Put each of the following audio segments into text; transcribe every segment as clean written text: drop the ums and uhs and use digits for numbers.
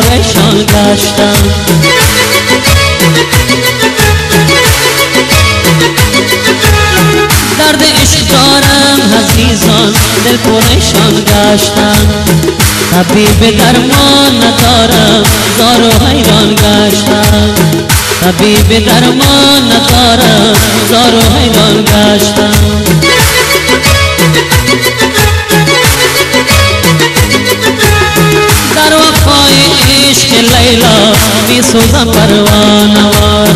پریشان گشتم. درد عشق دارم عزیزان، دل پریشان گشتم. طبیب درمان ندارم، زار و حیران گشتم. طبیب درمان ندارم، زار و حیران گشتم. در وفای عشق لیلا می سوزم پروانه‌وار.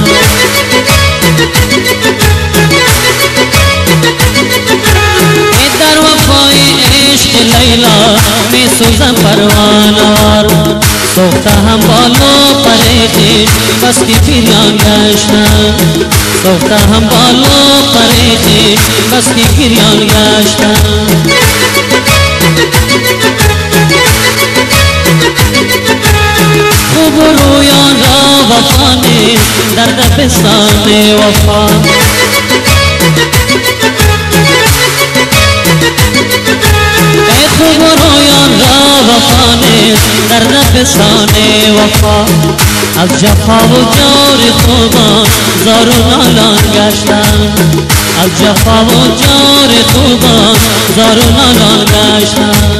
در وفای عشق لیلا می سوزم پروانه‌وار. سوختم بالا پریدی بس که گریان گشتم. سوختم بالا پریدی بس که گریان گشتم. خوب رویان را وفا نیست در دبستان وفا. ای خوب رویان را وفا نیست در دبستان وفا. از جفا و جور خوبان زار و نالان گشتم. از جفا و جور خوبان زار و نالان گشتم.